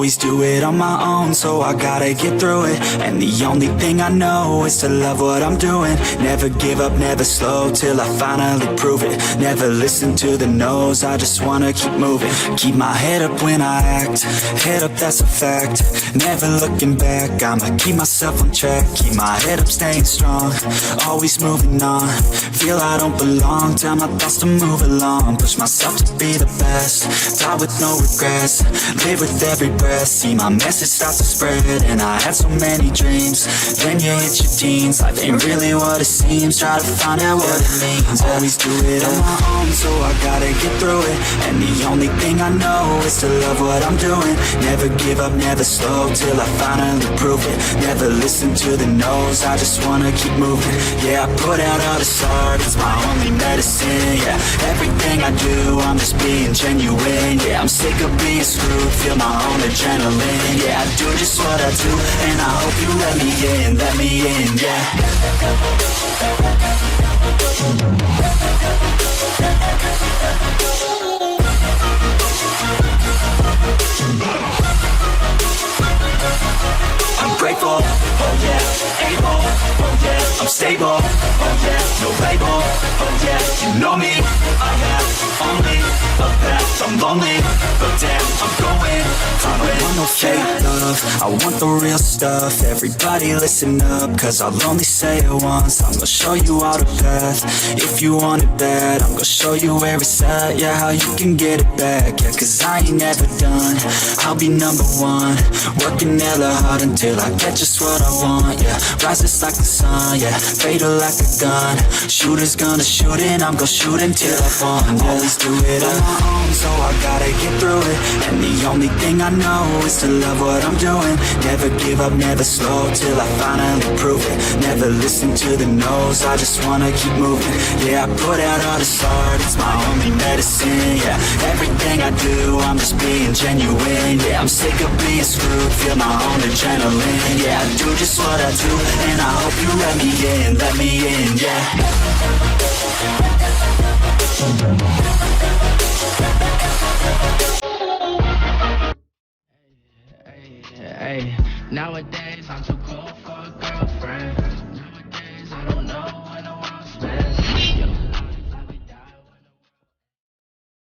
always do it on my own, so I gotta get through it. And the only thing I know is to love what I'm doing. Never give up, never slow, till I finally prove it. Never listen to the no's, I just wanna keep moving. Keep my head up when I act, head up, that's a fact. Never looking back, I'ma keep myself on track. Keep my head up, staying strong, always moving on. Feel I don't belong, tell my thoughts to move along. Push myself to be the best, die with no regrets. Live with every breath, see my message start to spread. And I had so many dreams, then you hit your teens. Life ain't really what it seems, try to find out what it means. Always do it on my own, so I gotta get through it. And the only thing I know is to love what I'm doing. Never give up, never slow, till I finally prove it. Never listen to the no's, I just wanna keep moving. Yeah, I put out all this art, it's my only medicine. Yeah, everything I do, I'm just being genuine. Yeah, I'm sick of being screwed, feel my own adrenaline. Yeah, I do just what I do, and I hope you let me in, yeah. I'm grateful, oh yeah, able, oh yeah, I'm stable, oh yeah, no label, oh yeah, you know me, I have only a path, I'm lonely, but damn, I'm going through it. I don't want no fake love, I want the real stuff. Everybody listen up, cause I'll only say it once. I'm gonna show you all the path, if you want it bad. I'm gonna show you where it's at, yeah, how you can get it back. Yeah, cause I ain't never done, I'll be number one. Working hella hard until I get just what I want, yeah. Rises like the sun, yeah, fatal like a gun. Shooter's gonna shoot and I'm gonna shoot until I fall. Always do it on my own, so I gotta get through it. And the only thing I know is to love what I'm doing. Never give up, never slow, till I finally prove it. Never listen to the no's, I just wanna keep moving. Yeah, I put out all this art, it's my only medicine. Yeah, everything I do, I'm just being genuine. Yeah, I'm sick of being screwed, feel my own adrenaline. Yeah, I do just what I do, and I hope you let me in, yeah.